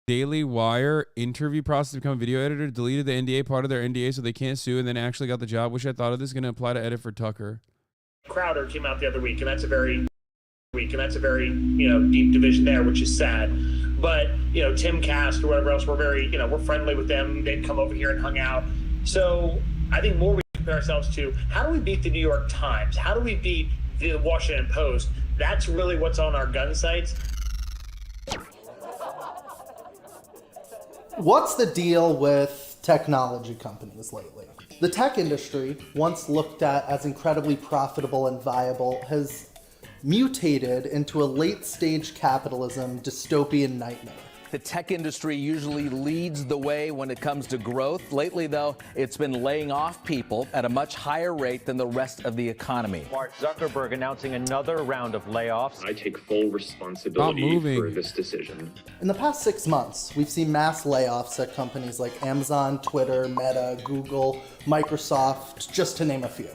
Daily Wire interview process to become a video editor, deleted the NDA part of their NDA so they can't sue, and then actually got the job. Wish I thought of this. Going to apply to edit for Tucker. Crowder came out the other week, and that's a very deep division there, which is sad. But Tim Cast or whatever else, we're very we're friendly with them. They'd come over here and hung out. So I think more we compare ourselves to how do we beat the New York Times? How do we beat the Washington Post? That's really what's on our gun sites. What's the deal with technology companies lately? The tech industry, once looked at as incredibly profitable and viable, has mutated into a late-stage capitalism dystopian nightmare. The tech industry usually leads the way when it comes to growth. Lately, though, it's been laying off people at a much higher rate than the rest of the economy. Mark Zuckerberg announcing another round of layoffs. I take full responsibility for this decision. In the past 6 months, we've seen mass layoffs at companies like Amazon, Twitter, Meta, Google, Microsoft, just to name a few.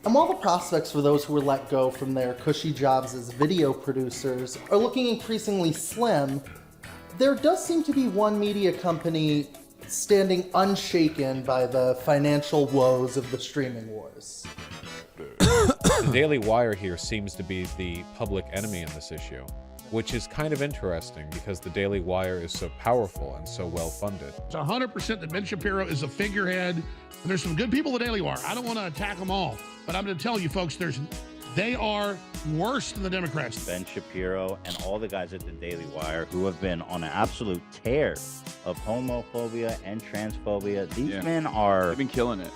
And while the prospects for those who were let go from their cushy jobs as video producers are looking increasingly slim, there does seem to be one media company standing unshaken by the financial woes of the streaming wars. The Daily Wire here seems to be the public enemy in this issue, which is kind of interesting because the Daily Wire is so powerful and so well funded. It's 100% that Ben Shapiro is a figurehead. There's some good people at the Daily Wire. I don't want to attack them all, but I'm going to tell you folks, they are worse than the Democrats. Ben Shapiro and all the guys at the Daily Wire who have been on an absolute tear of homophobia and transphobia. These men are... They've been killing it.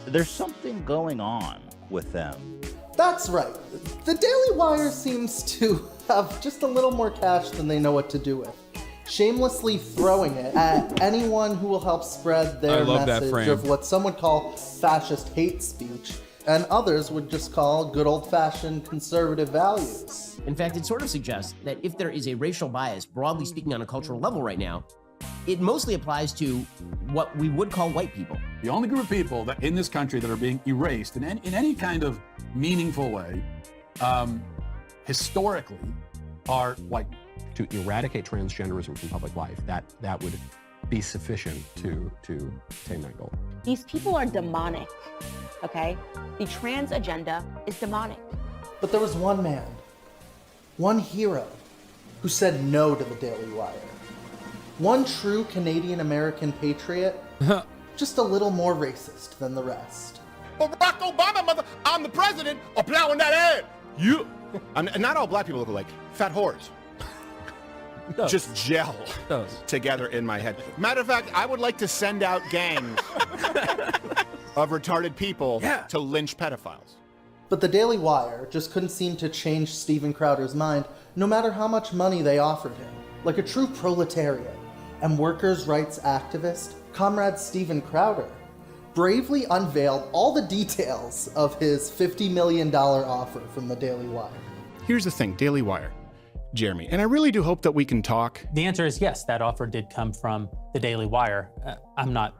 There's something going on with them. That's right. The Daily Wire seems to have just a little more cash than they know what to do with, shamelessly throwing it at anyone who will help spread their message of what some would call fascist hate speech, and others would just call good old-fashioned conservative values. In fact, it sort of suggests that if there is a racial bias, broadly speaking on a cultural level right now, it mostly applies to what we would call white people. The only group of people that in this country that are being erased in any kind of meaningful way, historically, are white. To eradicate transgenderism from public life, that would be sufficient to attain that goal. These people are demonic, okay? The trans agenda is demonic. But there was one man, one hero, who said no to the Daily Wire. One true Canadian-American patriot, just a little more racist than the rest. Barack Obama, mother, I'm the president, plowing that ad. You. Not all black people look like fat whores. Just gel together in my head. Matter of fact, I would like to send out gangs of retarded people to lynch pedophiles. But the Daily Wire just couldn't seem to change Steven Crowder's mind, no matter how much money they offered him. Like a true proletariat and workers' rights activist, Comrade Steven Crowder bravely unveiled all the details of his $50 million offer from the Daily Wire. Here's the thing, Daily Wire. Jeremy, and I really do hope that we can talk. The answer is yes, that offer did come from the Daily Wire. I'm not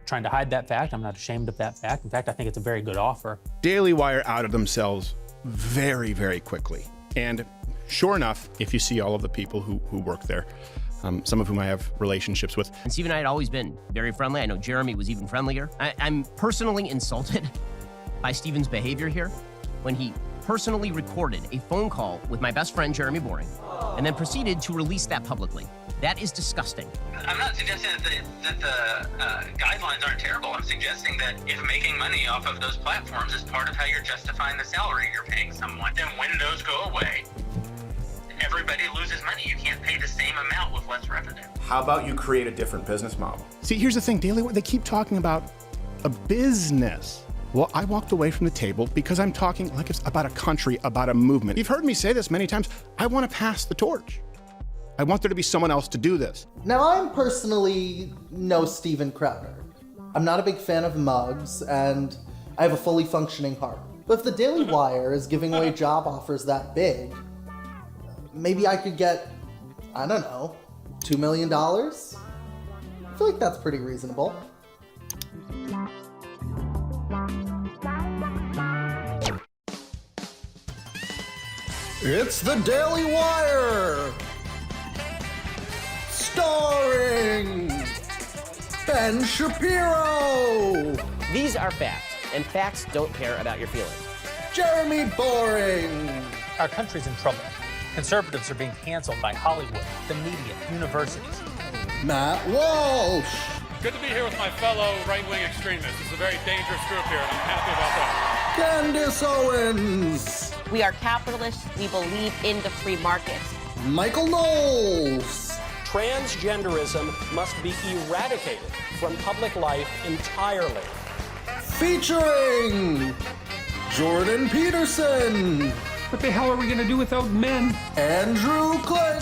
trying to hide that fact. I'm not ashamed of that fact. In fact, I think it's a very good offer. Daily Wire outed themselves very, very quickly. And sure enough, if you see all of the people who work there, some of whom I have relationships with. And Steve and I had always been very friendly. I know Jeremy was even friendlier. I'm personally insulted by Steven's behavior here when he personally recorded a phone call with my best friend, Jeremy Boring, and then proceeded to release that publicly. That is disgusting. I'm not suggesting that the guidelines aren't terrible. I'm suggesting that if making money off of those platforms is part of how you're justifying the salary you're paying someone, then when those go away, everybody loses money. You can't pay the same amount with less revenue. How about you create a different business model? See, here's the thing, Daily Wire, they keep talking about a business. Well, I walked away from the table because I'm talking like it's about a country, about a movement. You've heard me say this many times. I want to pass the torch. I want there to be someone else to do this. Now, I'm personally no Steven Crowder. I'm not a big fan of mugs, and I have a fully functioning heart. But if the Daily Wire is giving away job offers that big, maybe I could get, I don't know, $2 million? I feel like that's pretty reasonable. It's the Daily Wire! Starring Boring! Ben Shapiro! These are facts, and facts don't care about your feelings. Jeremy Boring! Our country's in trouble. Conservatives are being canceled by Hollywood, the media, universities. Matt Walsh! Good to be here with my fellow right-wing extremists. It's a very dangerous group here, and I'm happy about that. Candace Owens! We are capitalists. We believe in the free market. Michael Knowles! Transgenderism must be eradicated from public life entirely. Featuring Jordan Peterson! What the hell are we going to do without men? Andrew Clavin!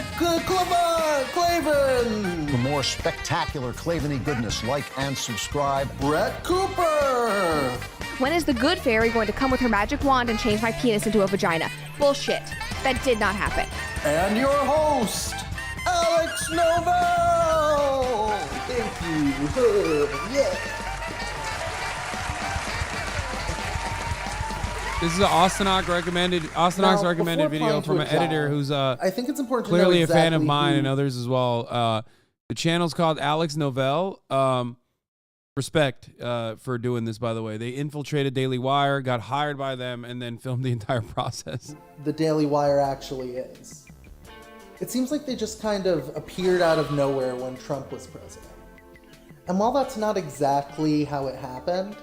For more spectacular Claveny goodness, like and subscribe. Brett Cooper! When is the good fairy going to come with her magic wand and change my penis into a vagina? Bullshit. That did not happen. And your host, Alex Novell! Thank you. Yeah. This is an Austinok recommended video from an editor who's I think it's important clearly to know a fan of exactly mine who- and others as well. The channel's called Alex Novell. Respect for doing this, by the way. They infiltrated Daily Wire, got hired by them, and then filmed the entire process. The Daily Wire actually is. It seems like they just kind of appeared out of nowhere when Trump was president. And while that's not exactly how it happened,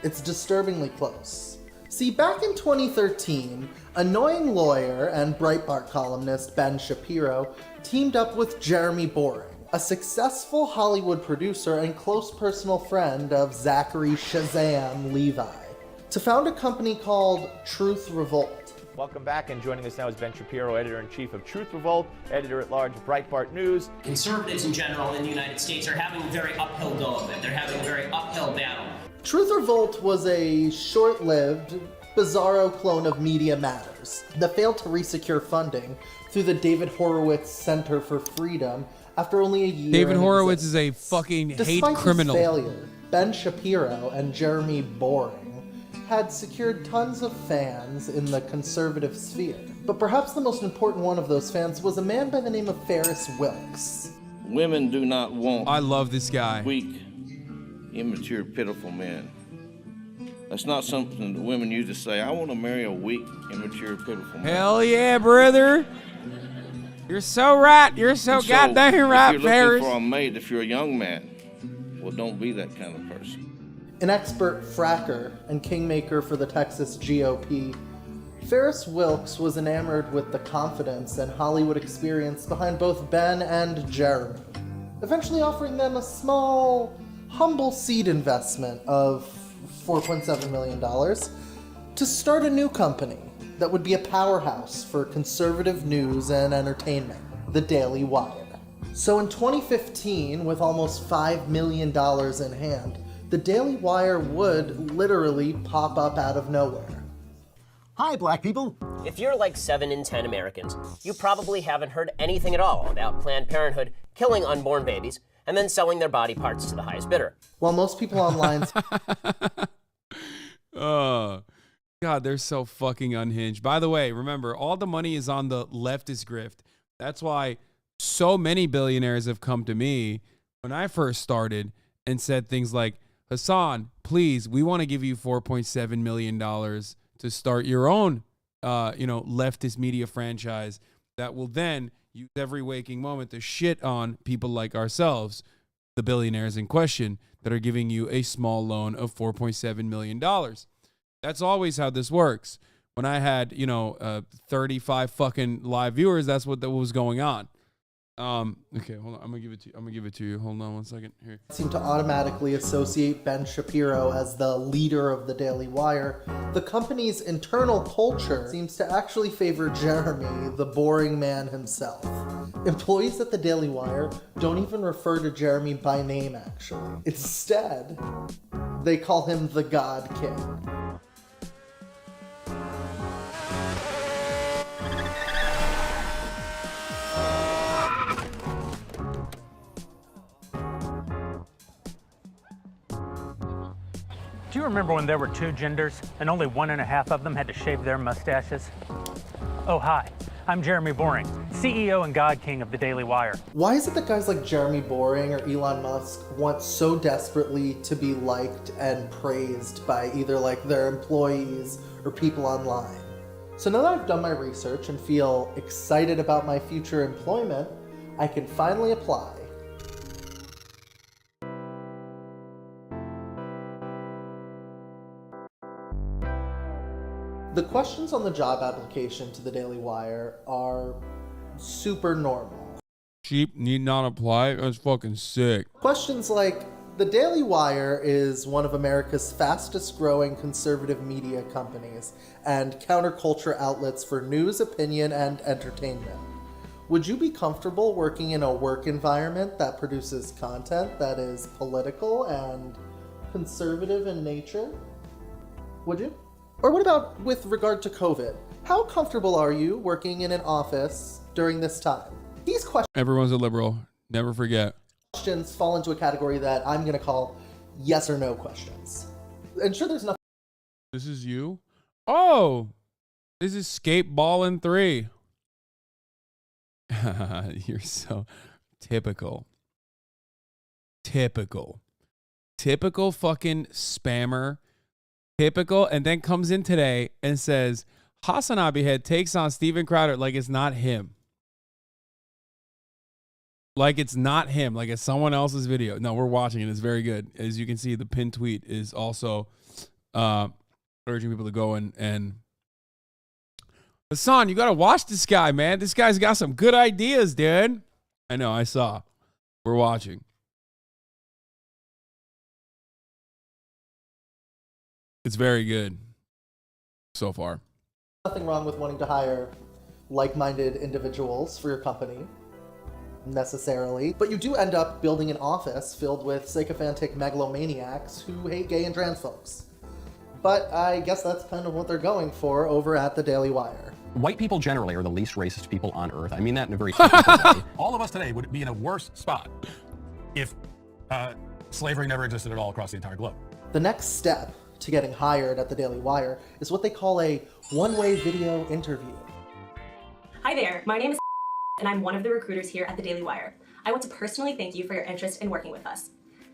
it's disturbingly close. See, back in 2013, annoying lawyer and Breitbart columnist Ben Shapiro teamed up with Jeremy Boring, a successful Hollywood producer and close personal friend of Zachary Shazam Levi, to found a company called Truth Revolt. Welcome back, and joining us now is Ben Shapiro, editor-in-chief of Truth Revolt, editor-at-large of Breitbart News. Conservatives in general in the United States are having a very uphill go of it. They're having a very uphill battle. Truth Revolt was a short-lived, bizarro clone of Media Matters that failed to resecure funding through the David Horowitz Center for Freedom after only a year. David in Horowitz existence. is a fucking hate Despite criminal. his failure, Ben Shapiro and Jeremy Boring had secured tons of fans in the conservative sphere. But perhaps the most important one of those fans was a man by the name of Ferris Wilks. Women do not want I love this guy. Weak, immature, pitiful men. That's not something that women used to say. I want to marry a weak, immature, pitiful man. Hell yeah, brother. You're so right. You're so And goddamn right, if you're Ferris. looking for a mate, if you're a young man, well, don't be that kind of person. An expert fracker and kingmaker for the Texas GOP, Ferris Wilks was enamored with the confidence and Hollywood experience behind both Ben and Jeremy, eventually offering them a small, humble seed investment of $4.7 million to start a new company that would be a powerhouse for conservative news and entertainment, the Daily Wire. So in 2015, with almost $5 million in hand, the Daily Wire would literally pop up out of nowhere. Hi, black people. If you're like 7 in 10 Americans, you probably haven't heard anything at all about Planned Parenthood killing unborn babies and then selling their body parts to the highest bidder. While most people online... Oh, God, they're so fucking unhinged. By the way, remember, all the money is on the leftist grift. That's why so many billionaires have come to me when I first started and said things like, Hasan, please, we want to give you $4.7 million to start your own, leftist media franchise that will then use every waking moment to shit on people like ourselves, the billionaires in question, that are giving you a small loan of $4.7 million. That's always how this works. When I had, 35 fucking live viewers, that's what was going on. Okay, hold on. I'm gonna give it to you. Hold on one second here. Seem to automatically associate Ben Shapiro as the leader of the Daily Wire. The company's internal culture seems to actually favor Jeremy, the boring man himself. Employees at the Daily Wire don't even refer to Jeremy by name, actually. Instead, they call him the God King. Do you remember when there were 2 genders and only 1.5 of them had to shave their mustaches? Oh, hi, I'm Jeremy Boring, CEO and God King of the Daily Wire. Why is it that guys like Jeremy Boring or Elon Musk want so desperately to be liked and praised by either like their employees or people online? So now that I've done my research and feel excited about my future employment, I can finally apply. The questions on the job application to the Daily Wire are super normal. Sheep need not apply. That's fucking sick. Questions like, the Daily Wire is one of America's fastest growing conservative media companies and counterculture outlets for news, opinion, and entertainment. Would you be comfortable working in a work environment that produces content that is political and conservative in nature? Would you? Or what about with regard to COVID? How comfortable are you working in an office during this time? These questions. Everyone's a liberal. Never forget. Questions fall into a category that I'm going to call yes or no questions. And sure, there's nothing. This is you? Oh, this is Skate Ballin' 3. You're so typical. Typical fucking spammer. Typical, and then comes in today and says HasanAbi head takes on Steven Crowder like it's not him. Like it's not him, like it's someone else's video. No, we're watching it. It's very good. As you can see, the pinned tweet is also urging people to go and Hasan, you got to watch this guy, man. This guy's got some good ideas, dude. I know, I saw. We're watching. It's very good so far. Nothing wrong with wanting to hire like-minded individuals for your company, necessarily. But you do end up building an office filled with sycophantic megalomaniacs who hate gay and trans folks. But I guess that's kind of what they're going for over at the Daily Wire. White people generally are the least racist people on earth. I mean that in a very technical way. All of us today would be in a worse spot if slavery never existed at all across the entire globe. The next step to getting hired at the Daily Wire is what they call a one-way video interview. Hi there, my name is and I'm one of the recruiters here at the Daily Wire. I want to personally thank you for your interest in working with us.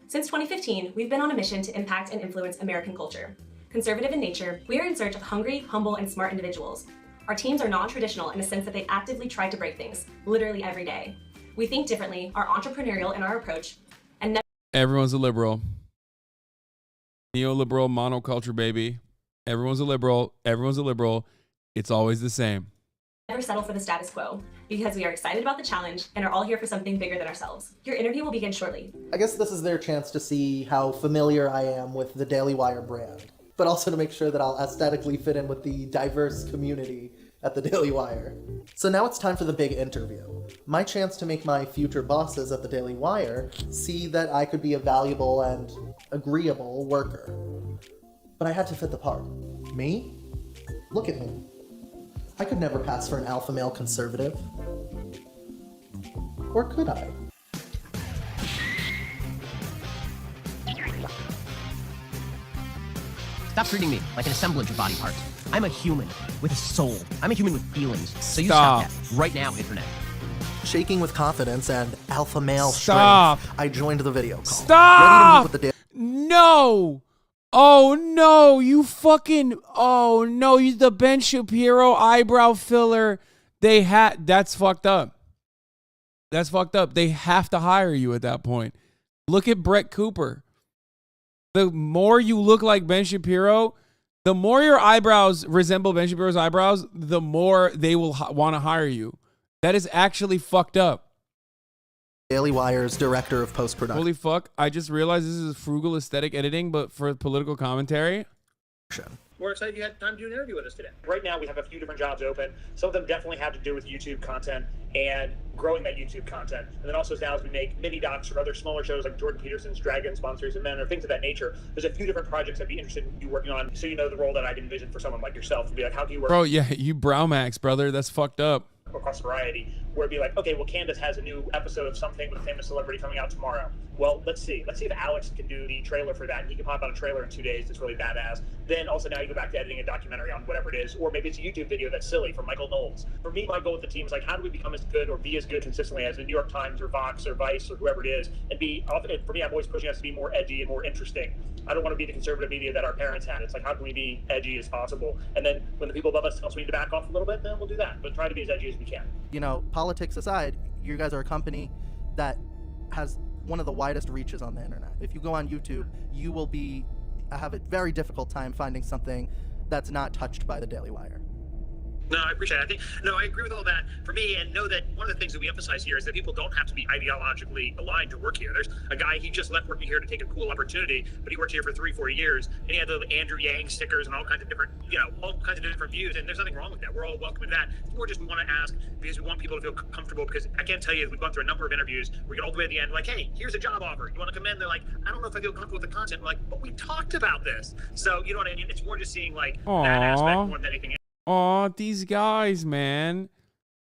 Since 2015, we've been on a mission to impact and influence American culture. Conservative in nature, we are in search of hungry, humble, and smart individuals. Our teams are non-traditional in the sense that they actively try to break things, literally every day. We think differently, are entrepreneurial in our approach, and everyone's a liberal. Neoliberal monoculture, baby. Everyone's a liberal. Everyone's a liberal. It's always the same. never settle for the status quo because we are excited about the challenge and are all here for something bigger than ourselves. Your interview will begin shortly. I guess this is their chance to see how familiar I am with the Daily Wire brand, but also to make sure that I'll aesthetically fit in with the diverse community at the Daily Wire. So now it's time for the big interview. My chance to make my future bosses at the Daily Wire see that I could be a valuable and agreeable worker. But I had to fit the part. Me? Look at me. I could never pass for an alpha male conservative. Or could I? Stop treating me like an assemblage of body parts. I'm a human with a soul. I'm a human with feelings. So you stop that right now, internet. Shaking with confidence and alpha male Stop. strength, I joined the video call. Stop! Ready to meet with the No! Oh no, you fucking, oh no, you the Ben Shapiro eyebrow filler. That's fucked up. That's fucked up. They have to hire you at that point. Look at Brett Cooper. The more you look like Ben Shapiro, the more your eyebrows resemble Ben Shapiro's eyebrows, the more they will want to hire you. That is actually fucked up. Daily Wire's director of post-production. Holy fuck, I just realized this is frugal aesthetic editing, but for political commentary. We're excited you had time to do an interview with us today. Right now, we have a few different jobs open. Some of them definitely have to do with YouTube content and growing that YouTube content. And then also now as we make mini docs or other smaller shows like Jordan Peterson's Dragon, Sponsors and Men, or things of that nature, there's a few different projects I'd be interested in you working on, so you know the role that I'd envision for someone like yourself to be like, how do you work? Bro, yeah, you brow max, brother. That's fucked up. Across a variety where it'd be like, okay, well, Candace has a new episode of something with a famous celebrity coming out tomorrow. Well, let's see if Alex can do the trailer for that, and he can pop out a trailer in 2 days that's really badass. Then also now you go back to editing a documentary on whatever it is, or maybe it's a YouTube video that's silly from Michael Knowles. For me, my goal with the team is like, how do we become as good or be as good consistently as the New York Times or Vox or Vice or whoever it is, and for me, I'm always pushing us to be more edgy and more interesting. I don't want to be the conservative media that our parents had. It's like, how can we be edgy as possible? And then when the people above us tell us we need to back off a little bit, then we'll do that. But try to be as edgy as we can. You know, politics aside, you guys are a company that has one of the widest reaches on the internet. If you go on YouTube, you will have a very difficult time finding something that's not touched by the Daily Wire. No, I appreciate it. I agree with all that. For me, and know that one of the things that we emphasize here is that people don't have to be ideologically aligned to work here. There's a guy, he just left working here to take a cool opportunity, but he worked here for 3-4 years, and he had the Andrew Yang stickers and all kinds of different, all kinds of different views, and there's nothing wrong with that. We're all welcome to that. It's more just we want to ask because we want people to feel comfortable, because I can't tell you, we've gone through a number of interviews, we get all the way to the end, like, hey, here's a job offer. You want to come in? They're like, I don't know if I feel comfortable with the content. I'm like, but we talked about this. So, you know what I mean? It's more just seeing, like, that aspect more than anything else. Aw, these guys, man.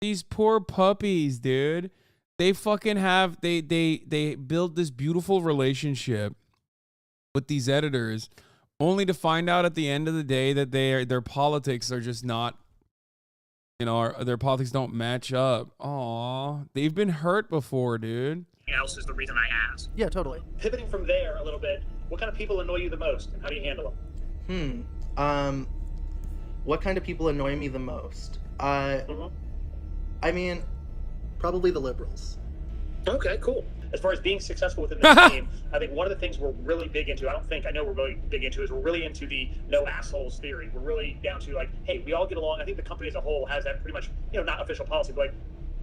These poor puppies, dude. They fucking have they build this beautiful relationship with these editors, only to find out at the end of the day that their politics are just not, their politics don't match up. Aw, they've been hurt before, dude. Else is the reason I asked. Yeah, totally. Pivoting from there a little bit, what kind of people annoy you the most, and how do you handle them? What kind of people annoy me the most? I mean, probably the liberals. Okay, cool. As far as being successful within this team, I think one of the things we're really big into, I know we're really big into, is we're really into the no assholes theory. We're really down to like, hey, we all get along. I think the company as a whole has that pretty much, not official policy, but like,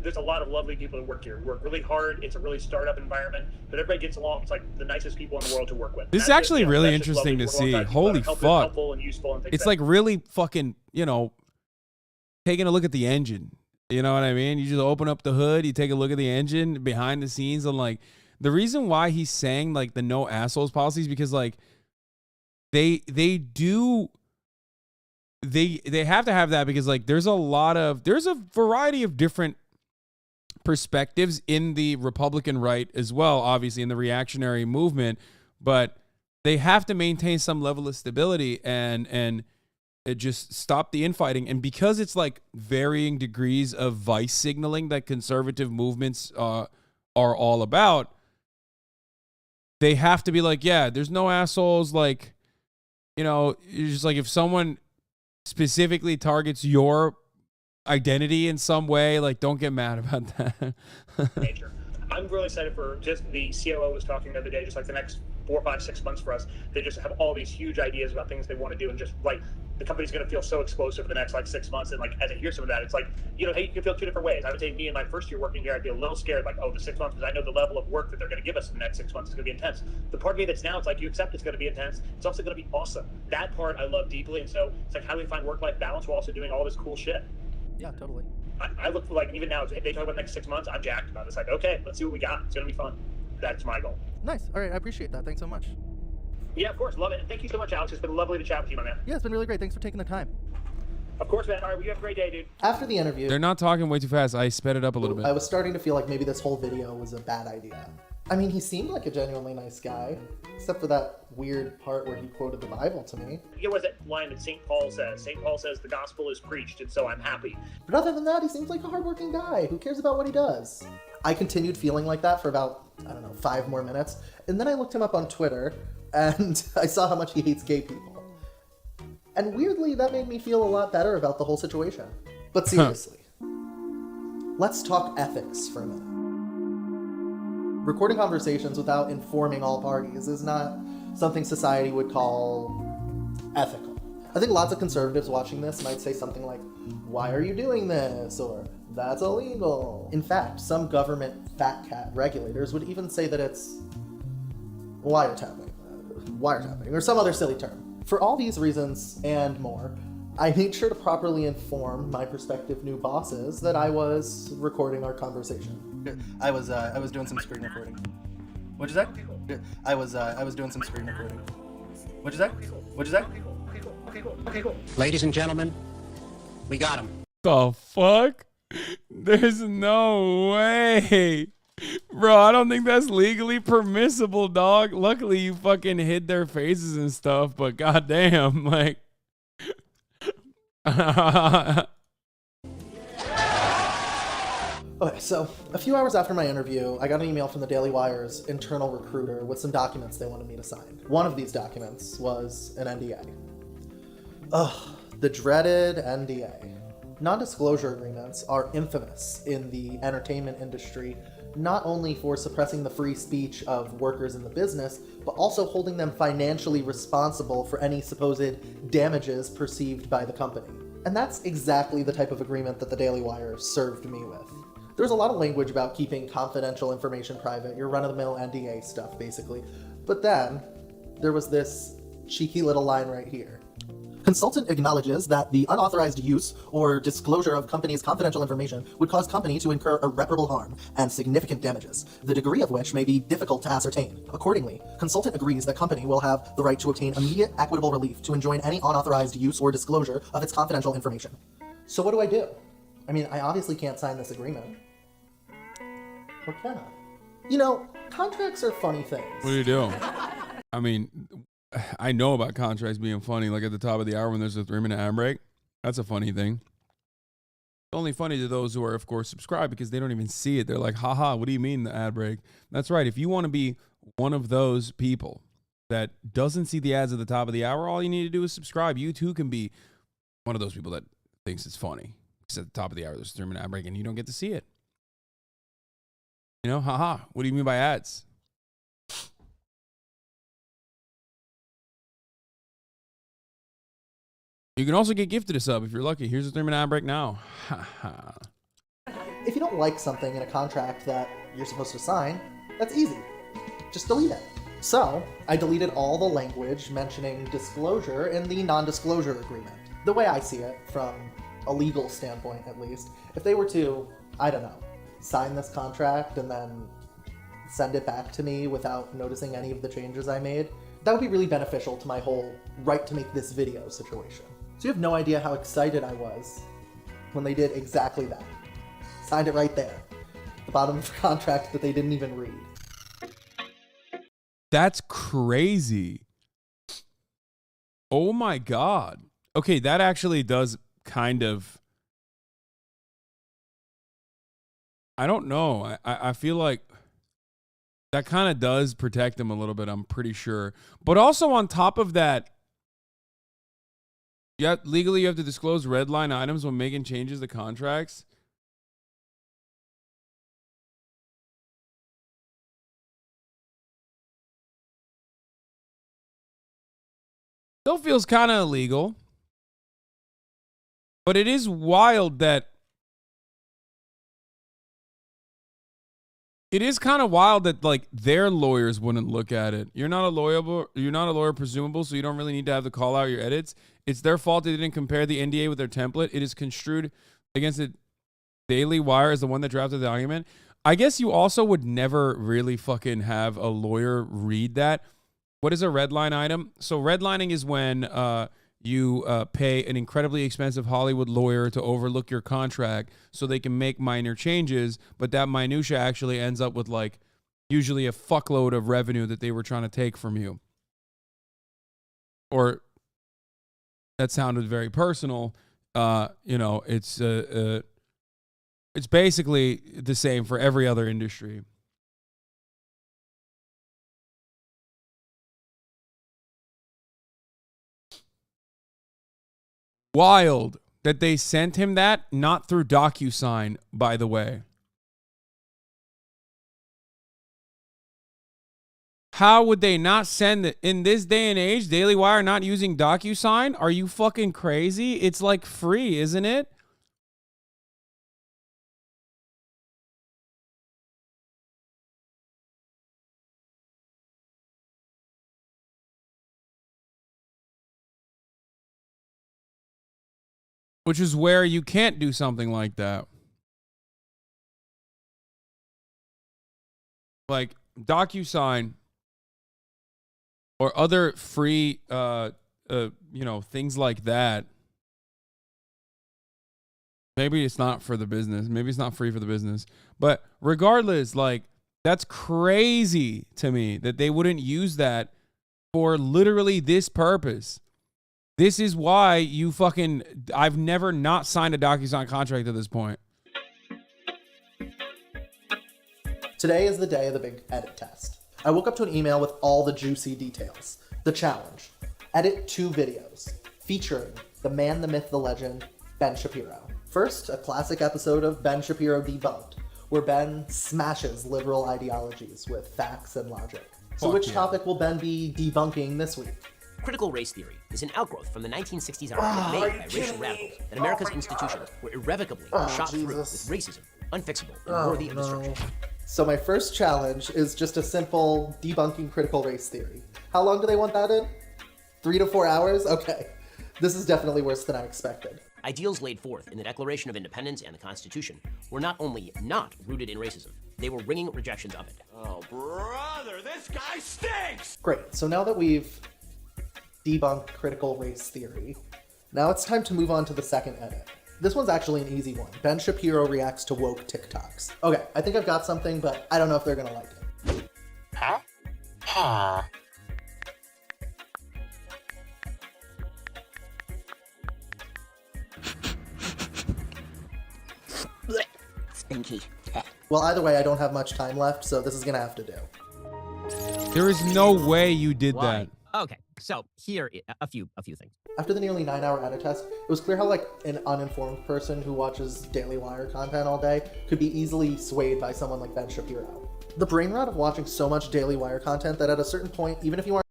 there's a lot of lovely people who work here. We work really hard. It's a really startup environment, but everybody gets along. It's like the nicest people in the world to work with. This is actually really interesting to see. Holy fuck. It's like really fucking, taking a look at the engine. You know what I mean? You just open up the hood, you take a look at the engine behind the scenes, and like the reason why he's saying like the no assholes policy is because like they have to have that, because like there's a variety of different perspectives in the Republican right as well, obviously in the reactionary movement, but they have to maintain some level of stability and it just stop the infighting. And because it's like varying degrees of vice signaling that conservative movements are all about, they have to be like, yeah, there's no assholes. Like, it's just like if someone specifically targets your identity in some way, like, don't get mad about that. Nature. I'm really excited for just the COO was talking the other day, just like the next 4, 5, 6 months for us. They just have all these huge ideas about things they want to do, and just like the company's going to feel so explosive for the next like 6 months. And like as I hear some of that, it's like, hey, you can feel 2 different ways. I would say me in my first year working here, I'd be a little scared, like, oh, the 6 months, because I know the level of work that they're going to give us in the next 6 months is going to be intense. The part of me that's now, it's like you accept it's going to be intense. It's also going to be awesome. That part I love deeply. And so it's like, how do we find work-life balance while also doing all this cool shit? Yeah, totally. I look for, like, even now, if they talk about the next 6 months, I'm jacked about it. It's like, okay, let's see what we got. It's going to be fun. That's my goal. Nice. All right, I appreciate that. Thanks so much. Yeah, of course. Love it. Thank you so much, Alex. It's been lovely to chat with you, my man. Yeah, it's been really great. Thanks for taking the time. Of course, man. All right, well, you have a great day, dude. After the interview, They're not talking way too fast. I sped it up a little bit. I was starting to feel like maybe this whole video was a bad idea. I mean, he seemed like a genuinely nice guy, except for that weird part where he quoted the Bible to me. What was that line that St. Paul says? St. Paul says the gospel is preached, and so I'm happy. But other than that, he seems like a hardworking guy who cares about what he does. I continued feeling like that for about, 5 more minutes, and then I looked him up on Twitter, and I saw how much he hates gay people. And weirdly, that made me feel a lot better about the whole situation. But seriously, let's talk ethics for a minute. Recording conversations without informing all parties is not something society would call ethical. I think lots of conservatives watching this might say something like, why are you doing this? Or, that's illegal. In fact, some government fat cat regulators would even say that it's wiretapping, or some other silly term. For all these reasons and more, I made sure to properly inform my prospective new bosses that I was recording our conversation. I was doing some screen recording. What'd you say? I was doing some screen recording. What'd you say? What'd you say? Ladies and gentlemen, we got him. The fuck? There's no way. Bro, I don't think that's legally permissible, dog. Luckily, you fucking hid their faces and stuff, but goddamn, like. Okay, so a few hours after my interview, I got an email from the Daily Wire's internal recruiter with some documents they wanted me to sign. One of these documents was an NDA. Ugh, the dreaded NDA. Non-disclosure agreements are infamous in the entertainment industry, not only for suppressing the free speech of workers in the business, but also holding them financially responsible for any supposed damages perceived by the company. And that's exactly the type of agreement that the Daily Wire served me with. There's a lot of language about keeping confidential information private, your run-of-the-mill NDA stuff, basically. But then, there was this cheeky little line right here. Consultant acknowledges that the unauthorized use or disclosure of company's confidential information would cause company to incur irreparable harm and significant damages, the degree of which may be difficult to ascertain. Accordingly, consultant agrees that company will have the right to obtain immediate equitable relief to enjoin any unauthorized use or disclosure of its confidential information. So what do? I mean, I obviously can't sign this agreement. Or can I? You know, contracts are funny things. What do you do? I mean, I know about contracts being funny, like at the top of the hour when there's a 3-minute ad break. That's a funny thing. It's only funny to those who are, of course, subscribed because they don't even see it. They're like, haha, what do you mean the ad break? That's right. If you want to be one of those people that doesn't see the ads at the top of the hour, all you need to do is subscribe. You too can be one of those people that thinks it's funny. Because at the top of the hour, there's a 3-minute ad break and you don't get to see it. You know, haha, what do you mean by ads? You can also get gifted a sub if you're lucky. Here's a 3-minute ad break now. If you don't like something in a contract that you're supposed to sign, that's easy. Just delete it. So, I deleted all the language mentioning disclosure in the non-disclosure agreement. The way I see it, from a legal standpoint at least, if they were to, I don't know, sign this contract and then send it back to me without noticing any of the changes I made, that would be really beneficial to my whole right to make this video situation. So you have no idea how excited I was when they did exactly that. Signed it right there. The bottom of the contract that they didn't even read. That's crazy. Oh my God. Okay, that actually does kind of... I don't know. I feel like that kind of does protect them a little bit, I'm pretty sure. But also on top of that, legally you have to disclose red line items when making changes to contracts. Still feels kind of illegal. But it is wild that it is kind of wild that like their lawyers wouldn't look at it. You're not a lawyer presumable, so you don't really need to have to call out your edits. It's their fault they didn't compare the NDA with their template. It is construed against the Daily Wire as the one that drafted the document. I guess you also would never really fucking have a lawyer read that. What is a red line item? So redlining is when you pay an incredibly expensive Hollywood lawyer to overlook your contract so they can make minor changes, but that minutia actually ends up with like usually a fuckload of revenue that they were trying to take from you. Or that sounded very personal. You know, it's basically the same for every other industry. Wild that they sent him that, not through DocuSign, by the way. How would they not send it in this day and age? Daily Wire not using DocuSign? Are you fucking crazy? It's like free, isn't it? Which is where you can't do something like that. Like DocuSign or other free, you know, things like that. Maybe it's not for the business. Maybe it's not free for the business. But regardless, like, that's crazy to me that they wouldn't use that for literally this purpose. This is why you fucking... I've never not signed a DocuSign contract at this point. Today is the day of the big edit test. I woke up to an email with all the juicy details. The challenge: edit 2 videos featuring the man, the myth, the legend, Ben Shapiro. First, a classic episode of Ben Shapiro Debunked, where Ben smashes liberal ideologies with facts and logic. So which topic will Ben be debunking this week? Critical race theory is an outgrowth from the 1960s argument made by racial radicals that America's institutions were irrevocably shot through with racism, unfixable and worthy of destruction. So my first challenge is just a simple debunking critical race theory. How long do they want that in? 3 to 4 hours? Okay. This is definitely worse than I expected. Ideals laid forth in the Declaration of Independence and the Constitution were not only not rooted in racism, they were ringing rejections of it. Oh, brother, this guy stinks! Great, so now that we've debunked critical race theory, now it's time to move on to the second edit. This one's actually an easy one. Ben Shapiro reacts to woke TikToks. Okay, I think I've got something, but I don't know if they're gonna like it. Huh? Huh. Stinky. Well, either way, I don't have much time left, so this is gonna have to do. There is no way you did that. Okay, so here a few things. After the nearly 9-hour edit test, it was clear how like an uninformed person who watches Daily Wire content all day could be easily swayed by someone like Ben Shapiro. The brain rot of watching so much Daily Wire content that at a certain point, even if you aren't...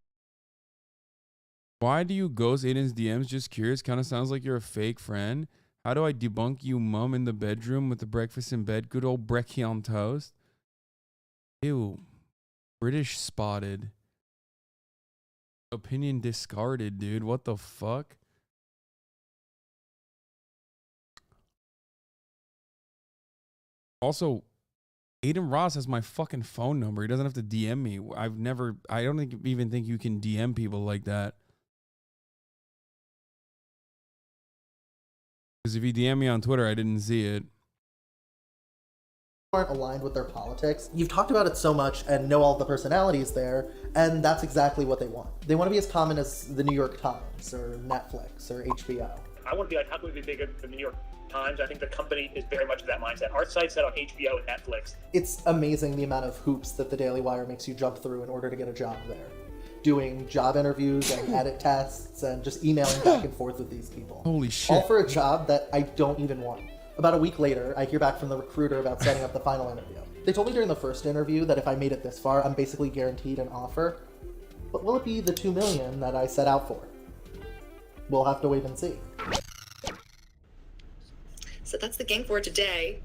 Why do you ghost Aiden's DMs? Just curious. Kind of sounds like you're a fake friend. How do I debunk you, mom, in the bedroom with the breakfast in bed? Good old brekkie on toast. Ew. British spotted. Opinion discarded, dude. What the fuck? Also, Aiden Ross has my fucking phone number. He doesn't have to DM me. I don't even think you can DM people like that. Because if you DM me on Twitter, I didn't see it. Aren't aligned with their politics. You've talked about it so much and know all the personalities there, and that's exactly what they want. They want to be as common as the New York Times or Netflix or HBO. I want to be like, how can we be bigger than the New York Times? I think the company is very much of that mindset. Our site's set on HBO and Netflix. It's amazing the amount of hoops that the Daily Wire makes you jump through in order to get a job there. Doing job interviews and edit tests and just emailing back and forth with these people. Holy shit. All for a job that I don't even want. About a week later, I hear back from the recruiter about setting up the final interview. They told me during the first interview that if I made it this far, I'm basically guaranteed an offer. But will it be the $2 million that I set out for? We'll have to wait and see. So that's the gang for today.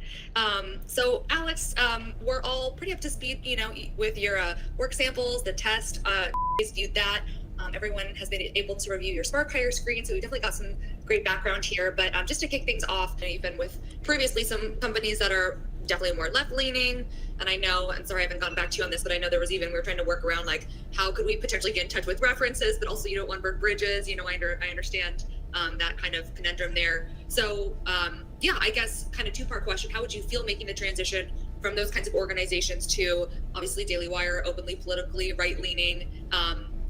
So Alex, we're all pretty up to speed, you know, with your work samples, the test, viewed that. Everyone has been able to review your Spark Hire screen, so we definitely got some great background here. But just to kick things off, you've been with previously some companies that are definitely more left-leaning. And I know, and sorry I haven't gotten back to you on this, but I know we were trying to work around like how could we potentially get in touch with references, but also you don't want to burn bridges. You know, I understand that kind of conundrum there. So yeah, I guess kind of two-part question. How would you feel making the transition from those kinds of organizations to obviously Daily Wire, openly politically right-leaning?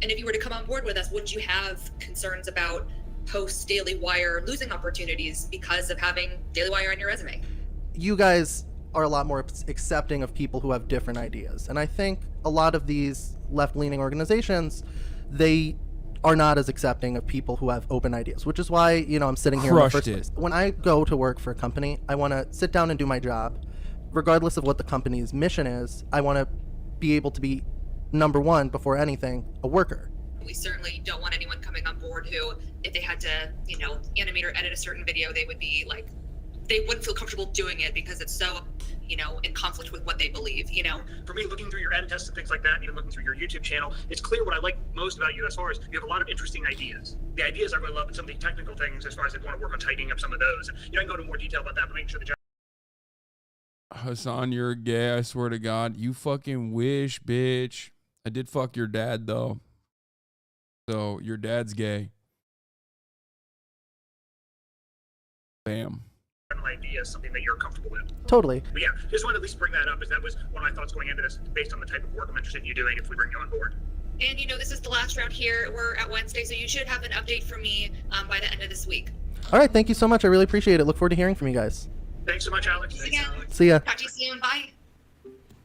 And if you were to come on board with us, would you have concerns about post-Daily Wire losing opportunities because of having Daily Wire on your resume? You guys are a lot more accepting of people who have different ideas. And I think a lot of these left-leaning organizations, they are not as accepting of people who have open ideas, which is why, you know, I'm sitting here in the first place. When I go to work for a company, I want to sit down and do my job. Regardless of what the company's mission is, I want to be able to be number one, before anything, a worker. We certainly don't want anyone coming on board who, if they had to, you know, animate or edit a certain video, they would be like, they wouldn't feel comfortable doing it because it's so, you know, in conflict with what they believe, you know. For me, looking through your edit tests and things like that, even looking through your YouTube channel, it's clear what I like most about you as far as you have a lot of interesting ideas. The ideas I really love, and some of the technical things as far as I want to work on tightening up some of those. And, you know, I can go into more detail about that, but making sure the job. Hasan, you're gay, I swear to God. You fucking wish, bitch. I did fuck your dad, though. So, your dad's gay. Bam. my ideas something that you're comfortable with. Totally. But yeah, just wanted to at least bring that up, as that was one of my thoughts going into this, based on the type of work I'm interested in you doing if we bring you on board. And this is the last round here. We're at Wednesday, so you should have an update from me by the end of this week. All right, thank you so much. I really appreciate it. Look forward to hearing from you guys. Thanks so much, Alex. Thanks again. See ya. Talk to you soon. Bye.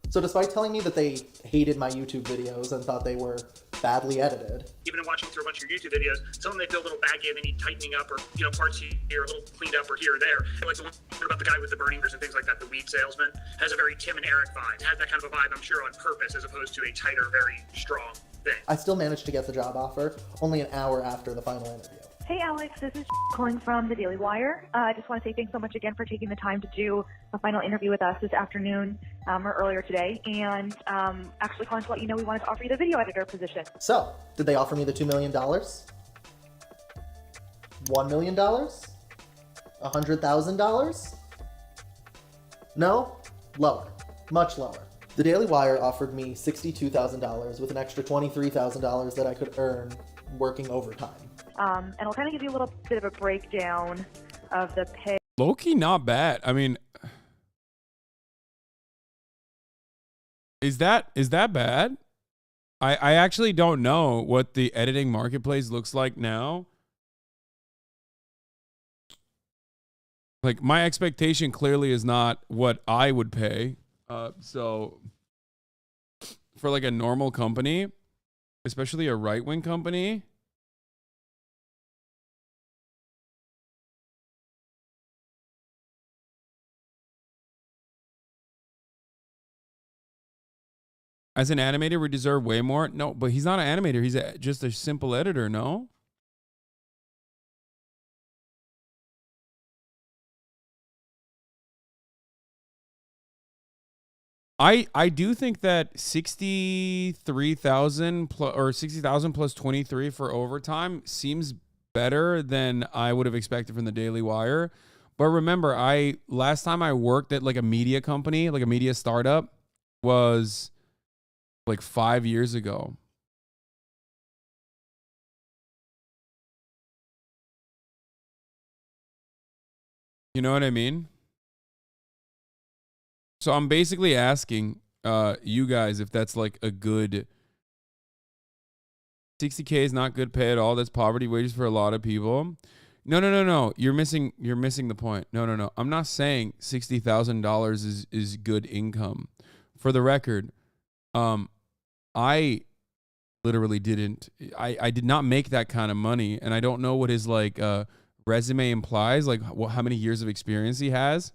So despite telling me that they hated my YouTube videos and thought they were badly edited, Even in watching through a bunch of your YouTube videos, some of them they feel a little baggy and they need tightening up, or parts here a little cleaned up or here or there. Like the one about the guy with the burning and things like that, the weed salesman, has a very Tim and Eric vibe. Has that kind of a vibe, I'm sure, on purpose, as opposed to a tighter, very strong thing. I still managed to get the job offer only an hour after the final interview. Hey Alex, this is calling from the Daily Wire. I just want to say thanks so much again for taking the time to do a final interview with us this afternoon or earlier today, and actually calling to let you know we wanted to offer you the video editor position. So, did they offer me the $2 million? $1 million? $100,000? No? Lower. Much lower. The Daily Wire offered me $62,000 with an extra $23,000 that I could earn working overtime. And I'll kind of give you a little bit of a breakdown of the pay. Low-key not bad. I mean, is that bad? I actually don't know what the editing marketplace looks like now. Like, my expectation clearly is not what I would pay. So for like a normal company, especially a right-wing company, as an animator, we deserve way more. No, but he's not an animator. He's just a simple editor, no? I do think that 63,000 or 60,000 plus 23 for overtime seems better than I would have expected from the Daily Wire. But remember, last time I worked at like a media company, like a media startup, was like 5 years ago. You know what I mean? So I'm basically asking you guys if that's like a good 60K is not good pay at all. That's poverty wages for a lot of people. No. You're missing the point. No. I'm not saying $60,000 is good income. For the record, I literally didn't. I did not make that kind of money, and I don't know what his like resume implies, like how many years of experience he has.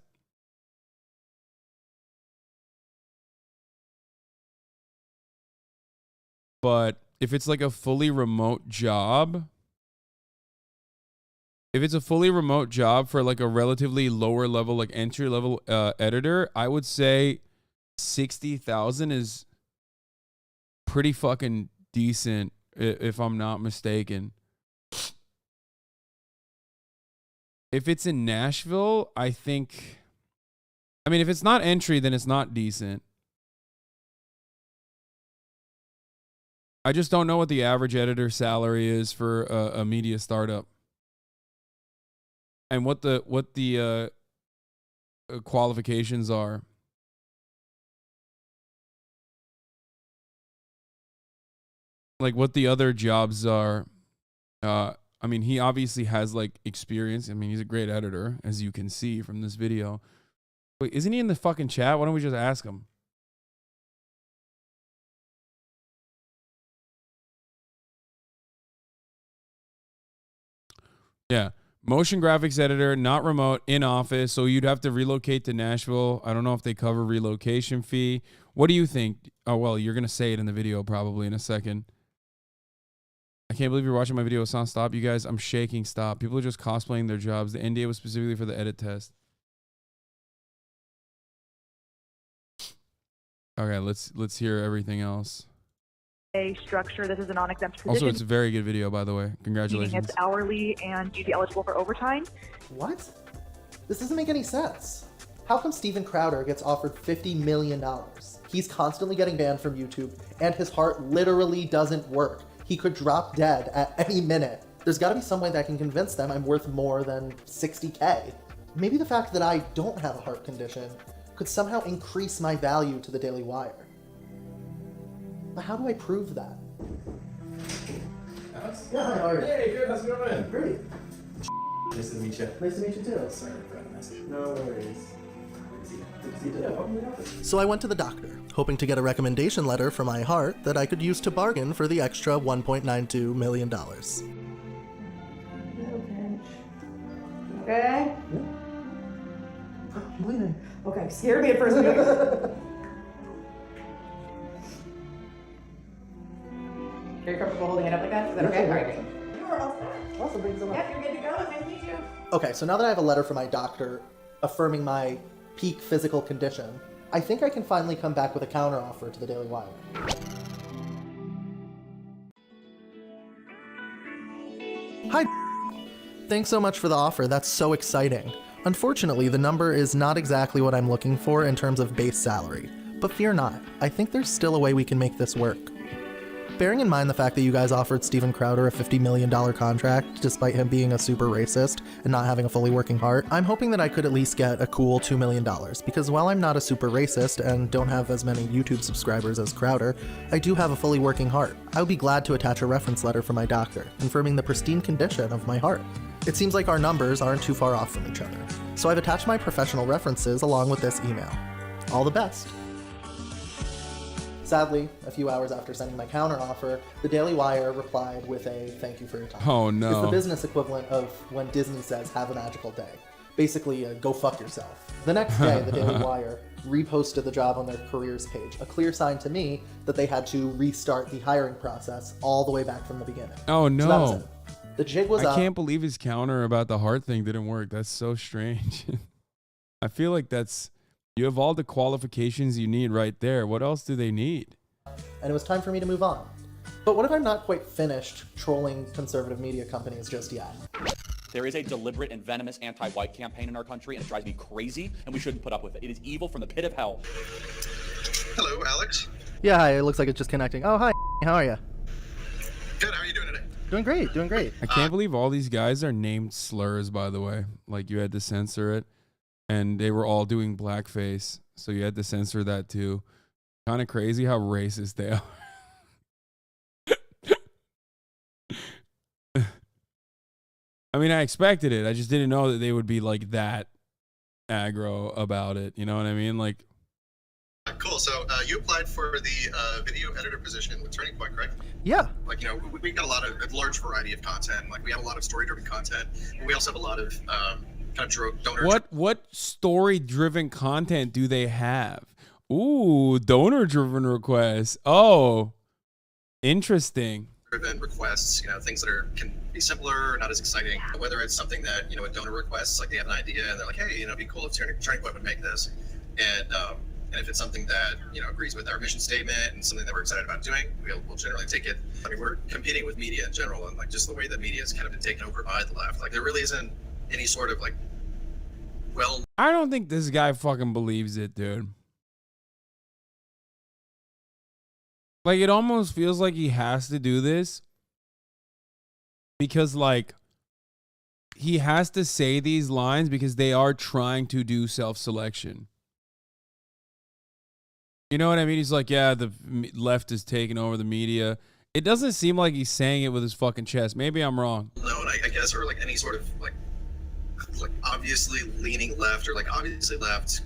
But if it's like a fully remote job, if it's a fully remote job for like a relatively lower level, like entry level editor, I would say 60,000 is pretty fucking decent, if I'm not mistaken. If it's in Nashville, I think, I mean, if it's not entry, then it's not decent. I just don't know what the average editor salary is for a media startup, and what the qualifications are. Like what the other jobs are. I mean, he obviously has like experience. I mean, he's a great editor, as you can see from this video. Wait, isn't he in the fucking chat? Why don't we just ask him? Yeah. Motion graphics editor, not remote, in office. So you'd have to relocate to Nashville. I don't know if they cover relocation fee. What do you think? Oh, well, you're going to say it in the video probably in a second. I can't believe you're watching my video. Hassan, stop. You guys, I'm shaking. Stop. People are just cosplaying their jobs. The NDA was specifically for the edit test. Okay, let's hear everything else. A structure. This is a non-exempt position. Also, it's a very good video, by the way. Congratulations. Meaning it's hourly and you'd be eligible for overtime. What? This doesn't make any sense. How come Steven Crowder gets offered $50 million? He's constantly getting banned from YouTube, and his heart literally doesn't work. He could drop dead at any minute. There's got to be some way that can convince them I'm worth more than 60K. Maybe the fact that I don't have a heart condition could somehow increase my value to the Daily Wire. But how do I prove that? Alex? Yeah, hi, how are you? Hey, good, how's it going? Great. Nice to meet you. Nice to meet you too. Sorry for the message. No worries. Good to see you. Yeah, welcome to the office. So I went to the doctor, hoping to get a recommendation letter for my heart that I could use to bargain for the extra $1.92 million. Okay? I'm bleeding. Okay, scared me at first. Are you comfortable holding it up like that? Is that okay? All right, great. You are all set. Awesome, thanks so much. Yep, you're good to go. Nice to meet you. Okay, so now that I have a letter from my doctor affirming my peak physical condition, I think I can finally come back with a counteroffer to the Daily Wire. Hi. Thanks so much for the offer. That's so exciting. Unfortunately, the number is not exactly what I'm looking for in terms of base salary. But fear not, I think there's still a way we can make this work. Bearing in mind the fact that you guys offered Steven Crowder a $50 million contract, despite him being a super racist and not having a fully working heart, I'm hoping that I could at least get a cool $2 million, because while I'm not a super racist and don't have as many YouTube subscribers as Crowder, I do have a fully working heart. I would be glad to attach a reference letter from my doctor, confirming the pristine condition of my heart. It seems like our numbers aren't too far off from each other, so I've attached my professional references along with this email. All the best. Sadly, a few hours after sending my counteroffer, the Daily Wire replied with a "thank you for your time." Oh no. It's the business equivalent of when Disney says "have a magical day." Basically, go fuck yourself. The next day, the Daily Wire reposted the job on their careers page, a clear sign to me that they had to restart the hiring process all the way back from the beginning. Oh no. So that was it. The jig was up. I can't believe his counter about the heart thing didn't work. That's so strange. I feel like you have all the qualifications you need right there. What else do they need? And it was time for me to move on. But what if I'm not quite finished trolling conservative media companies just yet? There is a deliberate and venomous anti-white campaign in our country, and it drives me crazy, and we shouldn't put up with it. It is evil from the pit of hell. Hello, Alex. Yeah, hi. It looks like it's just connecting. Oh, hi. How are you? Good. How are you doing today? Doing great. Doing great. I can't believe all these guys are named slurs, by the way. Like, you had to censor it, and they were all doing blackface, so you had to censor that too. Kind of crazy how racist they are. I mean, I expected it. I just didn't know that they would be like that aggro about it. You know what I mean? Like, Cool. So you applied for the video editor position with Turning Point, correct? Yeah. Like, we got a large variety of content. Like, we have a lot of story-driven content. But we also have a lot of kind of donor. What story-driven content do they have? Ooh, donor-driven requests. Oh, interesting. Driven requests, things that can be simpler or not as exciting. Whether it's something that a donor requests, like they have an idea and they're like, hey, it'd be cool if Turning Point would make this, and if it's something that agrees with our mission statement and something that we're excited about doing, we'll generally take it. I mean, we're competing with media in general, and like just the way that media has kind of been taken over by the left. Like, there really isn't any sort of I don't think this guy fucking believes it, dude. Like, it almost feels like he has to do this because, like, he has to say these lines because they are trying to do self-selection. You know what I mean? He's like, yeah, the left is taking over the media. It doesn't seem like he's saying it with his fucking chest. Maybe I'm wrong. No, I guess, or like any sort of like obviously leaning left or like obviously left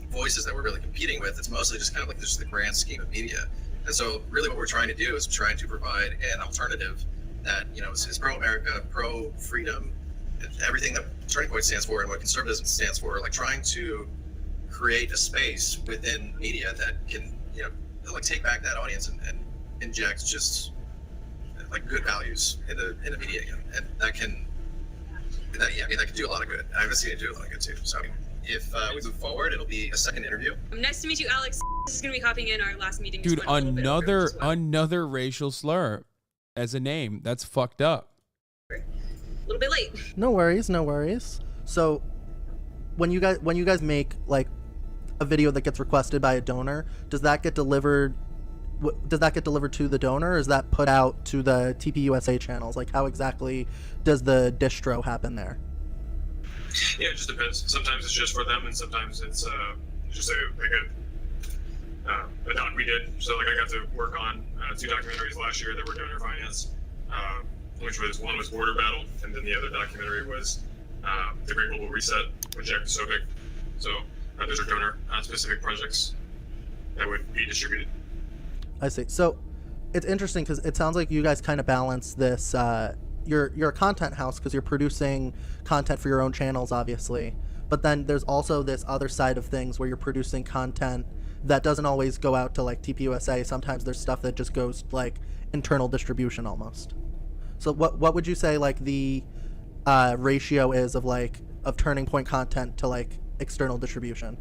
voices that we're really competing with. It's mostly just kind of like just the grand scheme of media. And so really what we're trying to do is trying to provide an alternative that, is pro-America, pro-freedom, everything that Turning Point stands for and what conservatism stands for, like trying to create a space within media that can, like take back that audience and inject just like good values in the media again. And that can do a lot of good. I've seen it do a lot of good too. So if we move forward, it'll be a second interview. Nice to meet you, Alex. This is going to be hopping in our last meeting. Dude, another racial slur as a name. That's fucked up. A little bit late. No worries, no worries. So when you guys make like a video that gets requested by a donor, does that get delivered to the donor, or is that put out to the TPUSA channels? Like, how exactly does the distro happen there? Yeah, it just depends. Sometimes it's just for them, and sometimes it's just a doc we did. So like I got to work on 2 documentaries last year that were donor financed, which was one was Border Battle, and then the other documentary was the Great Global Reset with Jack Sobick. So those are donor specific projects that would be distributed. I see. So it's interesting because it sounds like you guys kind of balance this. You're a content house because you're producing content for your own channels, obviously. But then there's also this other side of things where you're producing content that doesn't always go out to like TPUSA. Sometimes there's stuff that just goes like internal distribution almost. So what would you say like the ratio is of Turning Point content to like external distribution?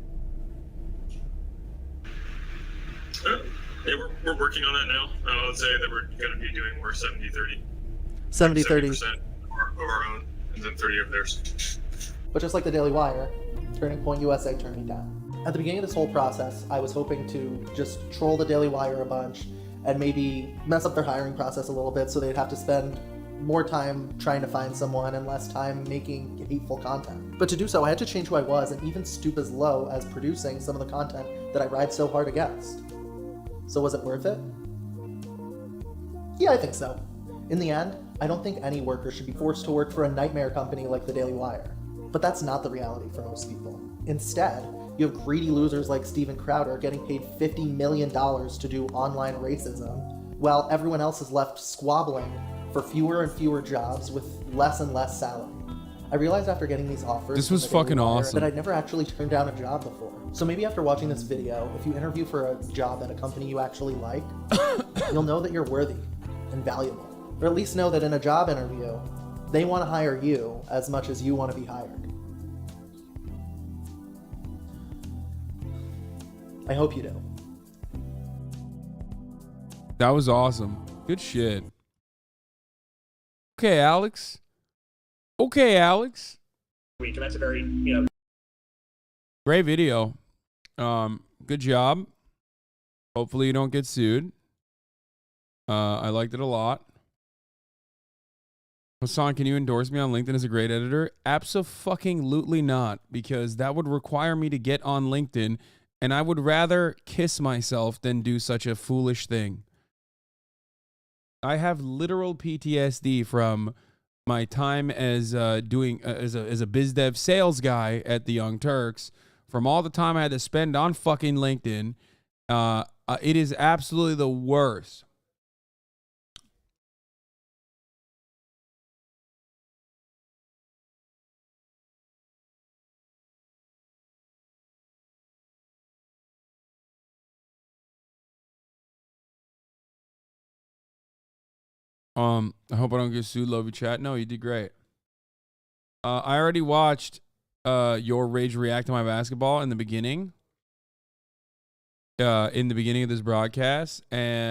Yeah, we're working on that now. I would say that we're going to be doing more 70-30. 70-30. 70% of our own, and then 30 of theirs. But just like the Daily Wire, Turning Point USA turned me down. At the beginning of this whole process, I was hoping to just troll the Daily Wire a bunch and maybe mess up their hiring process a little bit so they'd have to spend more time trying to find someone and less time making hateful content. But to do so, I had to change who I was and even stoop as low as producing some of the content that I ride so hard against. So was it worth it? Yeah, I think so. In the end, I don't think any worker should be forced to work for a nightmare company like the Daily Wire. But that's not the reality for most people. Instead, you have greedy losers like Steven Crowder getting paid $50 million to do online racism, while everyone else is left squabbling for fewer and fewer jobs with less and less salary. I realized after getting these offers This was fucking awesome. that I'd never actually turned down a job before. So maybe after watching this video, if you interview for a job at a company you actually like, you'll know that you're worthy and valuable. Or at least know that in a job interview, they want to hire you as much as you want to be hired. I hope you do. That was awesome. Good shit. Okay, Alex. Week, and that's a very, Great video. Good job. Hopefully you don't get sued. I liked it a lot. Hasan, can you endorse me on LinkedIn as a great editor? Abso-fucking-lutely not, because that would require me to get on LinkedIn, and I would rather kiss myself than do such a foolish thing. I have literal PTSD from my time as doing as a biz dev sales guy at the Young Turks, from all the time I had to spend on fucking LinkedIn. It is absolutely the worst. I hope I don't get sued, love you chat. No, you did great. I already watched your rage react to my basketball in the beginning. In the beginning of this broadcast, and